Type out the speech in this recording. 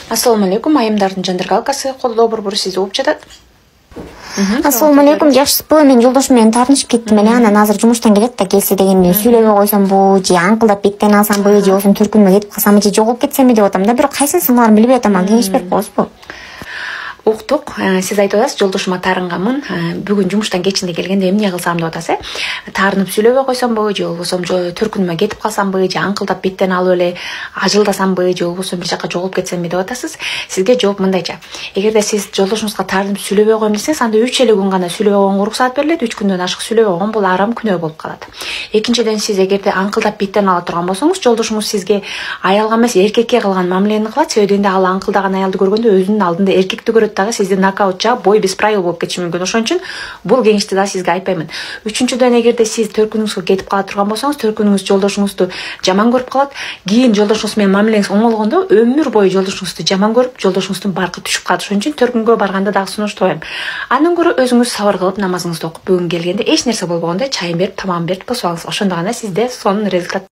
Ассаламу алейкум, айымдардын жандыргалкасы колдоо борбору сизди угуп жатат. Ассаламу алейкум, жакшысызбы? Мен жолдошум менен тартынышып кеттим эле, анан азыр жумуштан келет да, келсе дегенде сүйлөбөй койсомбу, же аңкылдап беттен алсамбы, же болбосо төркүнмө кетип калсамбы, же жоголуп кетсемби деп атам да, бирок кайсын сыңарым билбей атам, кеңеш берип коесузбу? Уктук, сиз айтып атасыз, жолдошума таарынгамын. Бүгүн жумуштан кечинде келгенде эмне кылсам деп атасыз, таарынып сүйлөбөй койсомбу, же болбосо төркүнмө кетип калсамбы, же аңкылдап беттен алып эле ажылдасамбы, же болбосо бир жака жоголуп кетсемби деп атасыз. Сизге жооп мындайча. Эгерде сиз жолдошуңузга таарынып сүйлөбөй койм десеңиз, анда 3 эле күн гана сүйлөбөй койгонго уруксаат берилет, 3 күндөн ашык сүйлөбөй койгон бул арам күнөө болуп калат. Экинчиден, сиз эгерде аңкылдап беттен ала турган болсоңуз, жолдошуңуз сизге аялга эмес эркекке кылган мамилени кылат, себеби дегенде ал аңкылдаган аялды көргөндө өзүнүн алдында эркекти көрөт дагы, сизди нокаут жаап, бой без правил болуп кетиши мүмкүн. Ошон үчүн бул кеңешти да сизге айтпаймын. Үчүнчүдөн, эгерде сиз төркүнүңүзгө кетип кала турган болсоңуз, төркүнүңүз жолдошуңузду жаман көрүп калат. Кийин жолдошуңуз менен мамилеңиз оңолгондо өмүр бою жолдошуңузду жаман көрүп, жолдошуңуздун баркы түшүп калат. Ошон үчүн төркүнгө барганда дагы сунуштабайм. Андан көрө өзүңүз сабыр кылып намазыңызды окуп, бүгүн келгенде эч нерсе болбогондой чайын берип, тамагын берип тосуп алыңыз. Ошондо гана сизде сонун результат